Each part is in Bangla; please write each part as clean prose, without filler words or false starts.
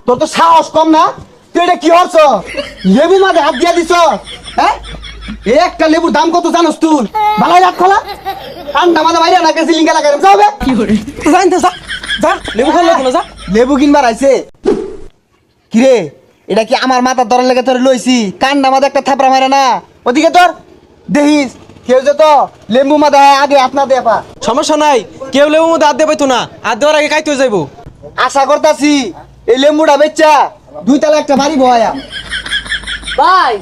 তোর তো সাহস কম না? তুই এটা কি হচ্ছ? লেবু মাঝে হাত দিয়া দিছ। হ্যাঁ, একটা লেবুর দাম কত জানোস তুই? ভালো রাখ খোলা ঠান্ডা মাঝে বাইরে না গেছি লিঙ্গা লাগাই যাবে জানতে যা যা লেবু খাওয়া লাগবে না যা। লেবু কিনবার আইছে। কিরে, এটা কি আমার মাথার ধরার লেগে তোর লইছি? কান্না মাঝে একটা থাপড়া মারে না। ওদিকে তোর দেখিস কেউ যে তো লেবু মাঝে আগে আপনার দেপা। সমস্যা নাই, কেউ লেবু মধ্যে হাত দিয়ে পাইতো না, হাত দেওয়ার আগে কাইতে যাইবো। আশা করতাছি এই লেম্বুটা বেচা 2 তলা একটা বাড়ি বয়া। ভাই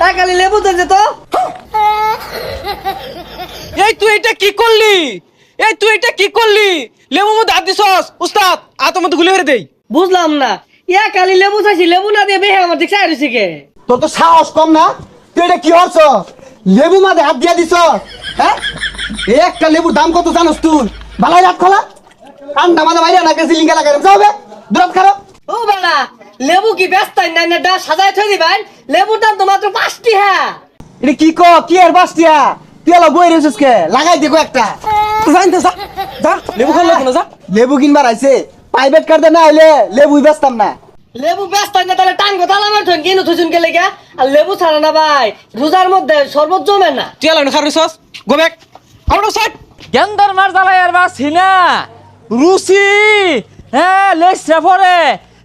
টাকালি লেবু দেন তো। এই তুই এটা কি করলি? এই তুই এটা কি করলি? লেবু মধ্যে হাত দিছস উস্তাদ, আতো মধ্যে গুলি মেরে দেই। বুঝলাম না, কালি লেবু চাইছি, লেবু না দিয়ে বেহে আমার দিকে চাইছি কে? তোর তো সাহস কম না? তুই এটা কি হচ্ছ? লেবু মাঝে হাত দিয়া দিছ। হ্যাঁ, একটা লেবুর দাম কত জানোস তুই? ভালো রাখ খোলা ঠান্ডা মাঝে বাইরে না গেছি লিঙ্গা লাগাই যাবে দূরত খারাপ। ও বাড়া, লেবু কি ব্যস্ত নাই না? সাজায় থই দিবেন, লেবুর দাম তো মাত্র 5 টাকা। এটা কি কি আর বাসটিয়া তুই এলা বই রেছিস কে? লাগাই দেখো একটা। জানতে যা যা লেবু খাওয়া লাগবে না যা। লেবু কিনবার আইছে, প্রাইভেট কার্ডে না হইলে লেবুই বেচতাম না। লেবু ব্যস্ত না তাহলে টাঙ্গো তালা মার থইন, কিনো থইছুন কে লেগা? আর লেবু ছাড়া না ভাই, রোজার মধ্যে শরবত জমে না। তুই এলা খারিছস গো ব্যাক আউট অফ সাইড। গেন্দার মার জ্বালাই আর বাসি না রুচি। হ্যাঁ লেসরা পরে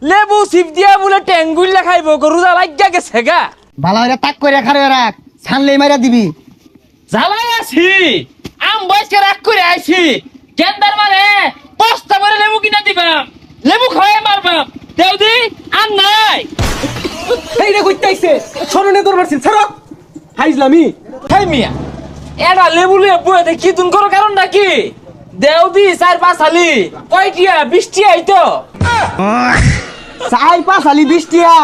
লেবু সিপ দিয়া বলে টেঙ্গুইলা খাইব, রোজা লাগিয়া গেছে গা। ভালো হইলে তাক করে খারে রাখ, ছানলেই মাইরা দিবি। জ্বালাই আছি আম বয়সকে রাগ করে আইছি। গেন্দার মারে পস্তা করে লেবু কিনা দিবাম, লেবু খাওয়াই মারবাম। দেও দি আর নাই। এই রে কইতাইছে সরনে তোর মারছিস ছাড়ো হাইজলামি। হাই মিয়া, এডা লেবু লিয়ে বইতে কি তুন করো কারণ নাকি? দেও দি 4-5 হালি কয়টিয়া 20 টিয়া আইতো। 4-5 হালি 20 টিয়া।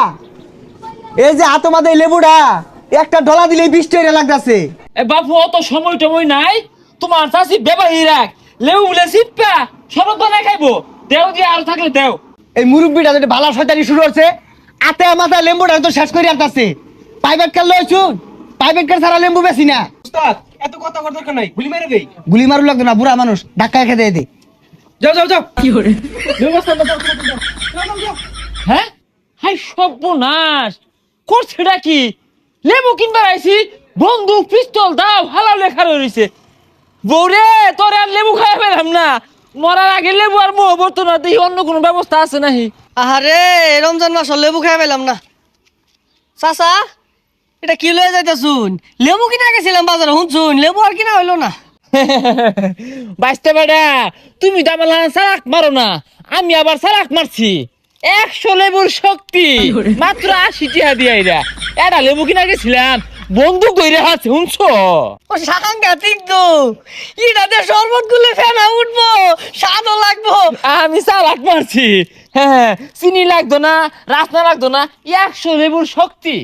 এই যে হাতে মাঝে লেবুটা একটা ডলা দিলে 20 টাকা লাগতাছে। এ বাপু অত সময় টময় নাই, তোমার চাষি বেবাহি রাখ। লেবু বলে সিপা শরবত বানাই খাইবো। দেও দি আর থাকলে দেও। এই মুরব্বিটা যদি ভালো শয়তানি শুরু হচ্ছে, আতে মাথা লেম্বুটা তো শেষ করে আসতেছে। প্রাইভেট কার লইছুন, প্রাইভেট কার ছাড়া লেম্বু বেশি না। উস্তাদ এত কথা কর দরকার নাই, গুলি মেরে দেই। গুলি মারু লাগতো না, বুড়া মানুষ ধাক্কা খেতে দে। যাও যাও যাও। কি করে ব্যবস্থা না দাও, যাও যাও। হ্যাঁ? হাই সর্বনাশ করছেটা কি? লেবু কিনবার আইছি, বন্দুক পিস্তল দাও হালাল লেখা রয়েছে। বৌরে তোর আর লেবু খাই পেলাম না, মরার আগে লেবু আর মোহ বর্ত না, দেখি অন্য কোনো ব্যবস্থা আছে নাহি। আহারে, রমজান মাস লেবু খাই পেলাম না। চাচা, এটা কি লয়ে যাইতাছুন? লেবু কিনা গেছিলাম বাজারে, শুনছুন লেবু আর কিনা হইলো না। বাঁচতে বেড়া, তুমি তো আমার সারাক মারো না, আমি আবার সারাক মারছি। 100 লেবুর শক্তি মাত্র 80 টিহা দিয়া এটা লেবু কিনা গেছিলাম, বন্দুক কইরা আছে শুনছো? ও সাংঘাতিক তো, ইটাতে শরবত গুলে ফেনা উঠবো, স্বাদও লাগবো। আমি সারাক মারছি। হ্যাঁ, চিনি লাগতো না, রাসনা লাগতো না, 100 লেবুর শক্তি।